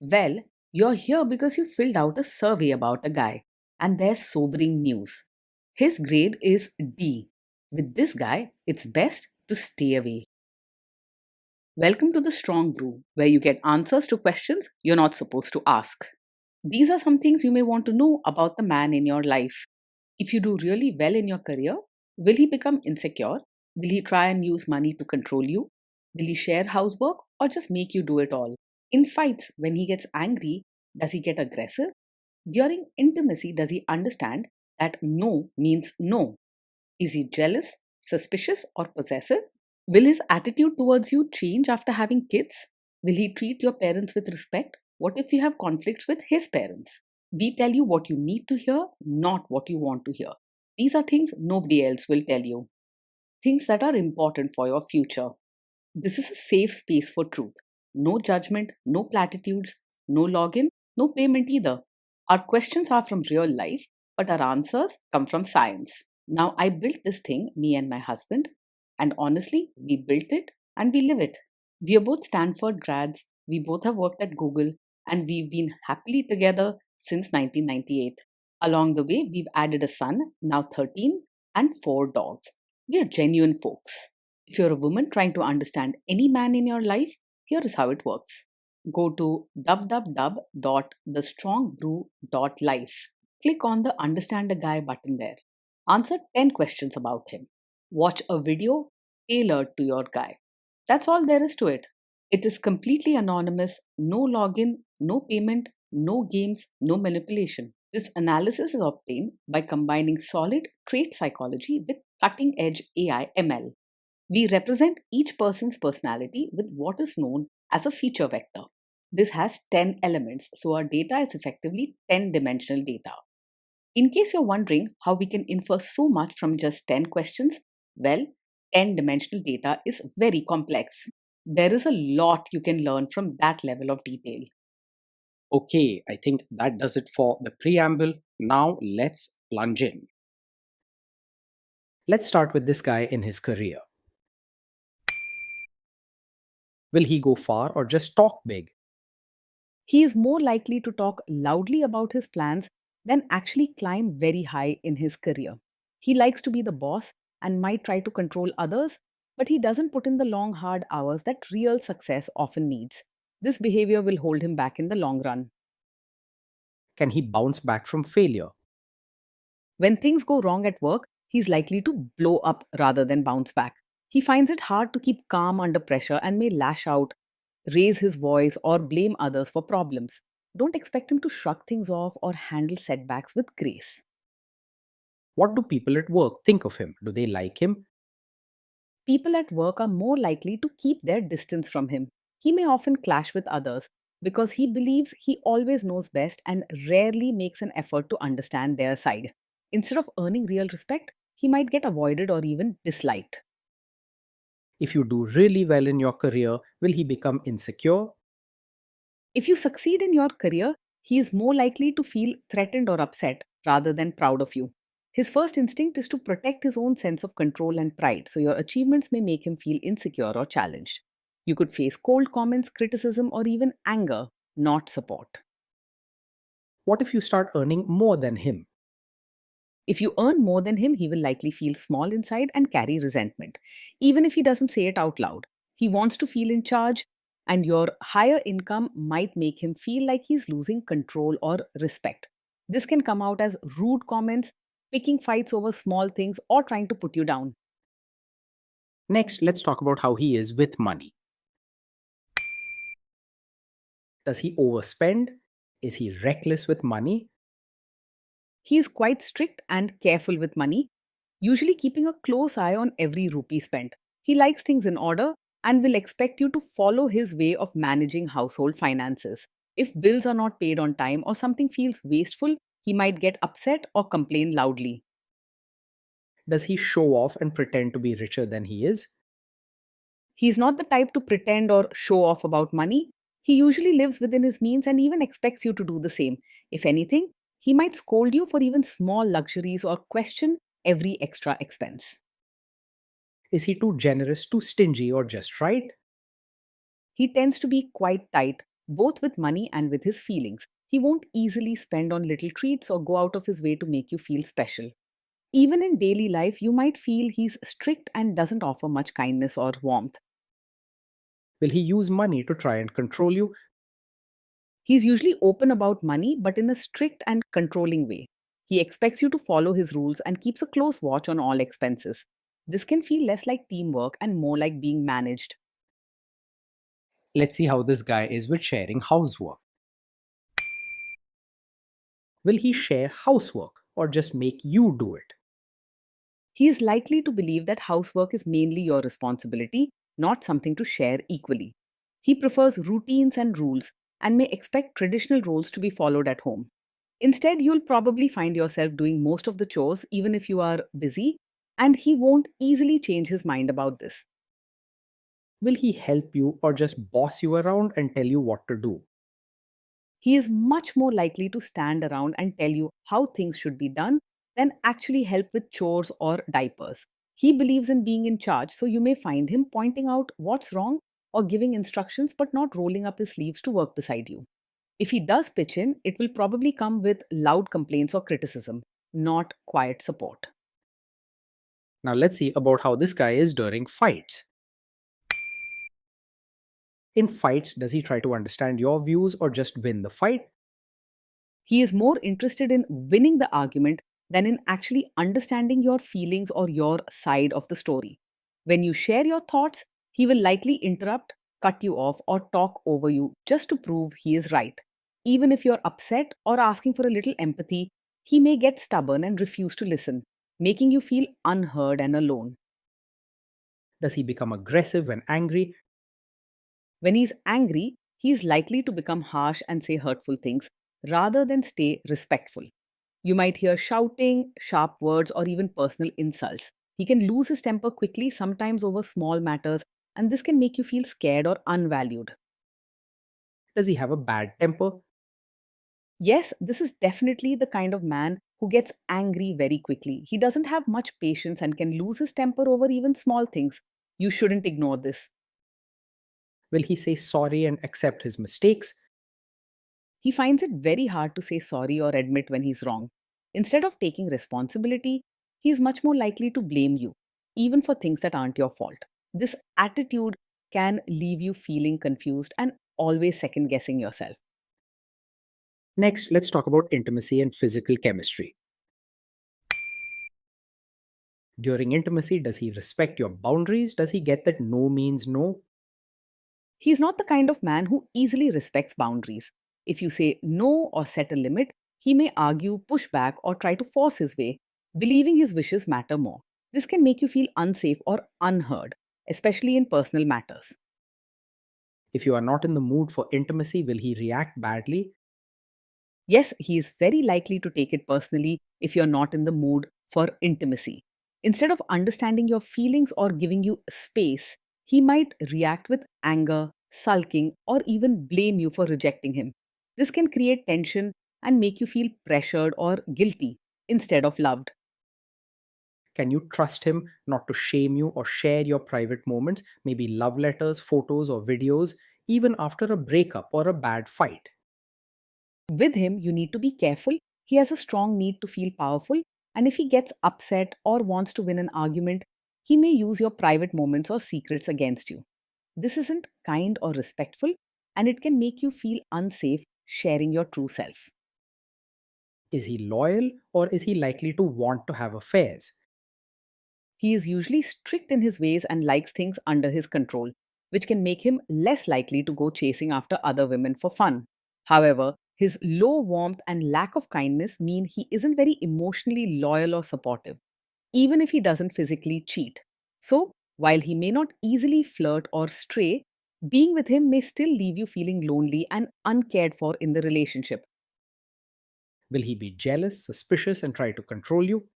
Well, you're here because you filled out a survey about a guy, and there's sobering news. His grade is D. With this guy, it's best to stay away. Welcome to the Strong Brew, where you get answers to questions you're not supposed to ask. These are some things you may want to know about the man in your life. If you do really well in your career, will he become insecure? Will he try and use money to control you? Will he share housework or just make you do it all? In fights, when he gets angry, does he get aggressive? During intimacy, does he understand that no means no? Is he jealous, suspicious, or possessive? Will his attitude towards you change after having kids? Will he treat your parents with respect? What if you have conflicts with his parents? We tell you what you need to hear, not what you want to hear. These are things nobody else will tell you. Things that are important for your future. This is a safe space for truth. No judgment, no platitudes, no login, no payment either. Our questions are from real life, but our answers come from science. Now, I built this thing, me and my husband, and honestly, we built it and we live it. We are both Stanford grads, we both have worked at Google, and we've been happily together since 1998. Along the way, we've added a son, now 13, and 4 dogs. We are genuine folks. If you're a woman trying to understand any man in your life, here is how it works. Go to www.thestrongbrew.life. Click on the Understand a Guy button there. Answer 10 questions about him. Watch a video tailored to your guy. That's all there is to it. It is completely anonymous, no login, no payment, no games, no manipulation. This analysis is obtained by combining solid trait psychology with cutting edge AI ML. We represent each person's personality with what is known as a feature vector. This has 10 elements, so our data is effectively 10-dimensional data. In case you're wondering how we can infer so much from just 10 questions, well, 10-dimensional data is very complex. There is a lot you can learn from that level of detail. Okay, I think that does it for the preamble. Now let's plunge in. Let's start with this guy in his career. Will he go far or just talk big? He is more likely to talk loudly about his plans than actually climb very high in his career. He likes to be the boss and might try to control others, but he doesn't put in the long, hard hours that real success often needs. This behavior will hold him back in the long run. Can he bounce back from failure? When things go wrong at work, he's likely to blow up rather than bounce back. He finds it hard to keep calm under pressure and may lash out, raise his voice, or blame others for problems. Don't expect him to shrug things off or handle setbacks with grace. What do people at work think of him? Do they like him? People at work are more likely to keep their distance from him. He may often clash with others because he believes he always knows best and rarely makes an effort to understand their side. Instead of earning real respect, he might get avoided or even disliked. If you do really well in your career, will he become insecure? If you succeed in your career, he is more likely to feel threatened or upset rather than proud of you. His first instinct is to protect his own sense of control and pride, so your achievements may make him feel insecure or challenged. You could face cold comments, criticism, or even anger, not support. What if you start earning more than him? If you earn more than him, he will likely feel small inside and carry resentment, even if he doesn't say it out loud. He wants to feel in charge, and your higher income might make him feel like he's losing control or respect. This can come out as rude comments, picking fights over small things, or trying to put you down. Next, let's talk about how he is with money. Does he overspend? Is he reckless with money? He is quite strict and careful with money, usually keeping a close eye on every rupee spent. He likes things in order and will expect you to follow his way of managing household finances. If bills are not paid on time or something feels wasteful, he might get upset or complain loudly. Does he show off and pretend to be richer than he is? He's not the type to pretend or show off about money. He usually lives within his means and even expects you to do the same. If anything, he might scold you for even small luxuries or question every extra expense. Is he too generous, too stingy, or just right? He tends to be quite tight, both with money and with his feelings. He won't easily spend on little treats or go out of his way to make you feel special. Even in daily life, you might feel he's strict and doesn't offer much kindness or warmth. Will he use money to try and control you? He's usually open about money, but in a strict and controlling way. He expects you to follow his rules and keeps a close watch on all expenses. This can feel less like teamwork and more like being managed. Let's see how this guy is with sharing housework. Will he share housework or just make you do it? He is likely to believe that housework is mainly your responsibility, not something to share equally. He prefers routines and rules and may expect traditional roles to be followed at home. Instead, you'll probably find yourself doing most of the chores even if you are busy, and he won't easily change his mind about this. Will he help you or just boss you around and tell you what to do? He is much more likely to stand around and tell you how things should be done than actually help with chores or diapers. He believes in being in charge, so you may find him pointing out what's wrong or giving instructions but not rolling up his sleeves to work beside you. If he does pitch in, it will probably come with loud complaints or criticism, not quiet support. Now let's see about how this guy is during fights. In fights, does he try to understand your views or just win the fight? He is more interested in winning the argument than in actually understanding your feelings or your side of the story. When you share your thoughts, he will likely interrupt, cut you off, or talk over you just to prove he is right. Even if you're upset or asking for a little empathy, he may get stubborn and refuse to listen, making you feel unheard and alone. Does he become aggressive when angry? When he's angry, he is likely to become harsh and say hurtful things rather than stay respectful. You might hear shouting, sharp words, or even personal insults. He can lose his temper quickly, sometimes over small matters, and this can make you feel scared or unvalued. Does he have a bad temper? Yes, this is definitely the kind of man who gets angry very quickly. He doesn't have much patience and can lose his temper over even small things. You shouldn't ignore this. Will he say sorry and accept his mistakes? He finds it very hard to say sorry or admit when he's wrong. Instead of taking responsibility, he's much more likely to blame you, even for things that aren't your fault. This attitude can leave you feeling confused and always second guessing yourself. Next, let's talk about intimacy and physical chemistry. During intimacy, does he respect your boundaries? Does he get that no means no? He's not the kind of man who easily respects boundaries. If you say no or set a limit, he may argue, push back, or try to force his way, believing his wishes matter more. This can make you feel unsafe or unheard, especially in personal matters. If you are not in the mood for intimacy, will he react badly? Yes, he is very likely to take it personally if you're not in the mood for intimacy. Instead of understanding your feelings or giving you space, he might react with anger, sulking, or even blame you for rejecting him. This can create tension and make you feel pressured or guilty instead of loved. Can you trust him not to shame you or share your private moments, maybe love letters, photos, or videos, even after a breakup or a bad fight? With him, you need to be careful. He has a strong need to feel powerful, and if he gets upset or wants to win an argument, he may use your private moments or secrets against you. This isn't kind or respectful, and it can make you feel unsafe sharing your true self. Is he loyal or is he likely to want to have affairs? He is usually strict in his ways and likes things under his control, which can make him less likely to go chasing after other women for fun. However, his low warmth and lack of kindness mean he isn't very emotionally loyal or supportive, even if he doesn't physically cheat. So, while he may not easily flirt or stray, being with him may still leave you feeling lonely and uncared for in the relationship. Will he be jealous, suspicious, and try to control you?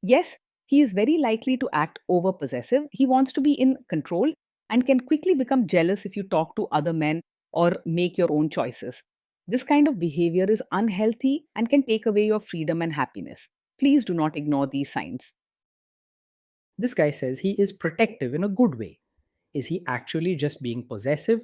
Yes, he is very likely to act over possessive. He wants to be in control and can quickly become jealous if you talk to other men or make your own choices. This kind of behavior is unhealthy and can take away your freedom and happiness. Please do not ignore these signs. This guy says he is protective in a good way. Is he actually just being possessive?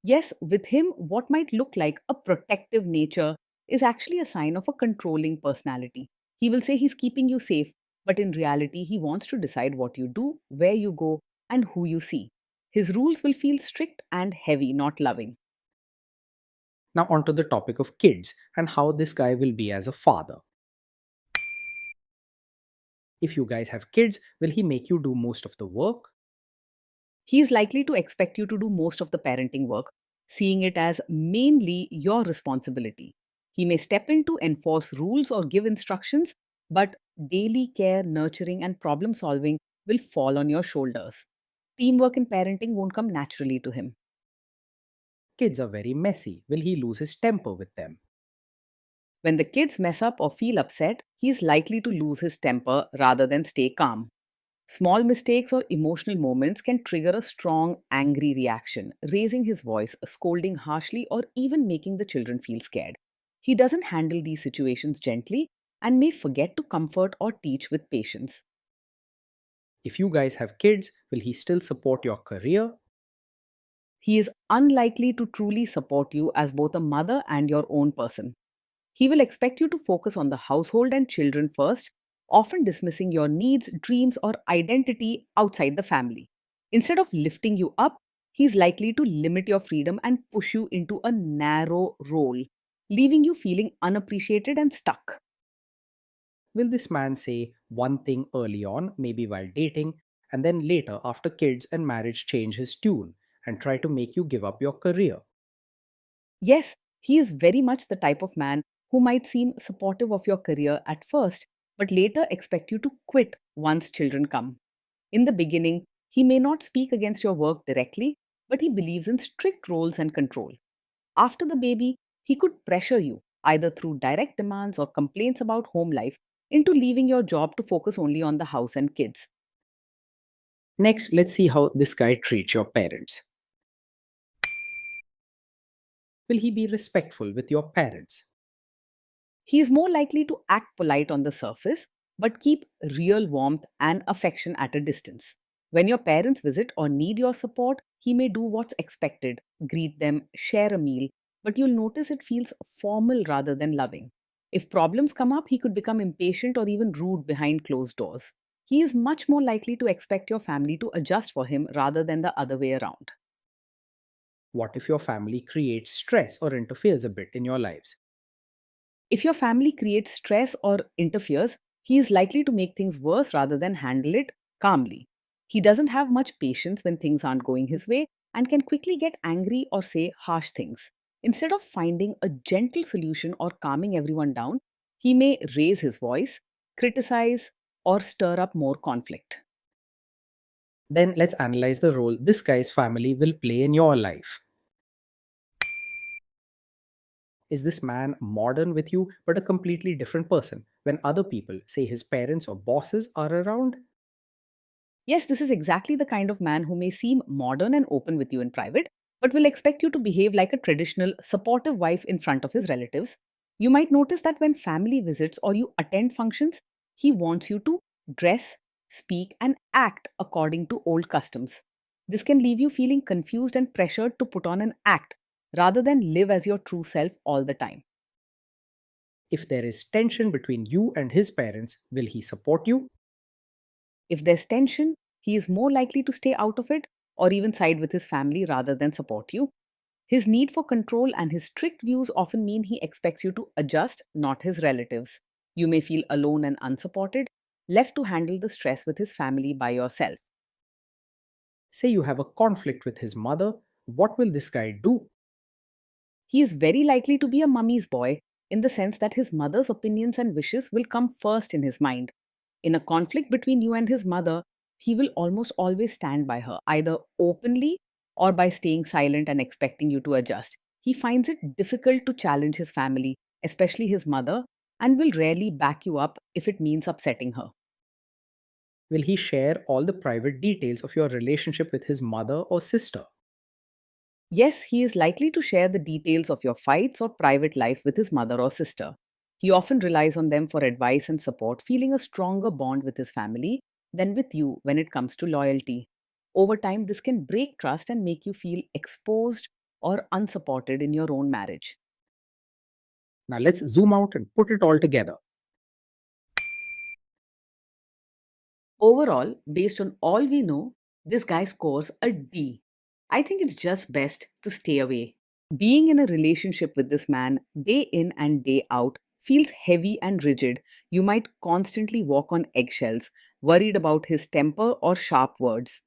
Yes, with him, what might look like a protective nature is actually a sign of a controlling personality. He will say he's keeping you safe, but in reality, he wants to decide what you do, where you go, and who you see. His rules will feel strict and heavy, not loving. Now, onto the topic of kids and how this guy will be as a father. If you guys have kids, will he make you do most of the work? He is likely to expect you to do most of the parenting work, seeing it as mainly your responsibility. He may step in to enforce rules or give instructions, but daily care, nurturing, and problem solving will fall on your shoulders. Teamwork in parenting won't come naturally to him. Kids are very messy. Will he lose his temper with them? When the kids mess up or feel upset, he is likely to lose his temper rather than stay calm. Small mistakes or emotional moments can trigger a strong, angry reaction, raising his voice, scolding harshly, or even making the children feel scared. He doesn't handle these situations gently and may forget to comfort or teach with patience. If you guys have kids, will he still support your career? He is unlikely to truly support you as both a mother and your own person. He will expect you to focus on the household and children first, often dismissing your needs, dreams, or identity outside the family. Instead of lifting you up, he's likely to limit your freedom and push you into a narrow role, leaving you feeling unappreciated and stuck. Will this man say one thing early on, maybe while dating, and then later, after kids and marriage, change his tune and try to make you give up your career? Yes, he is very much the type of man who might seem supportive of your career at first, but later expect you to quit once children come. In the beginning, he may not speak against your work directly, but he believes in strict roles and control. After the baby, he could pressure you, either through direct demands or complaints about home life, into leaving your job to focus only on the house and kids. Next, let's see how this guy treats your parents. Will he be respectful with your parents? He is more likely to act polite on the surface, but keep real warmth and affection at a distance. When your parents visit or need your support, he may do what's expected, greet them, share a meal, but you'll notice it feels formal rather than loving. If problems come up, he could become impatient or even rude behind closed doors. He is much more likely to expect your family to adjust for him rather than the other way around. What if your family creates stress or interferes a bit in your lives? If your family creates stress or interferes, he is likely to make things worse rather than handle it calmly. He doesn't have much patience when things aren't going his way and can quickly get angry or say harsh things. Instead of finding a gentle solution or calming everyone down, he may raise his voice, criticize, or stir up more conflict. Then let's analyze the role this guy's family will play in your life. Is this man modern with you but a completely different person when other people, say his parents or bosses, are around? Yes, this is exactly the kind of man who may seem modern and open with you in private, but will expect you to behave like a traditional, supportive wife in front of his relatives. You might notice that when family visits or you attend functions, he wants you to dress, speak, and act according to old customs. This can leave you feeling confused and pressured to put on an act rather than live as your true self all the time. If there is tension between you and his parents, will he support you? If there's tension, he is more likely to stay out of it or even side with his family rather than support you. His need for control and his strict views often mean he expects you to adjust, not his relatives. You may feel alone and unsupported, left to handle the stress with his family by yourself. Say you have a conflict with his mother, what will this guy do? He is very likely to be a mummy's boy in the sense that his mother's opinions and wishes will come first in his mind. In a conflict between you and his mother, he will almost always stand by her, either openly or by staying silent and expecting you to adjust. He finds it difficult to challenge his family, especially his mother, and will rarely back you up if it means upsetting her. Will he share all the private details of your relationship with his mother or sister? Yes, he is likely to share the details of your fights or private life with his mother or sister. He often relies on them for advice and support, feeling a stronger bond with his family than with you when it comes to loyalty. Over time, this can break trust and make you feel exposed or unsupported in your own marriage. Now let's zoom out and put it all together. Overall, based on all we know, this guy scores a D. I think it's just best to stay away. Being in a relationship with this man day in and day out feels heavy and rigid. You might constantly walk on eggshells, worried about his temper or sharp words.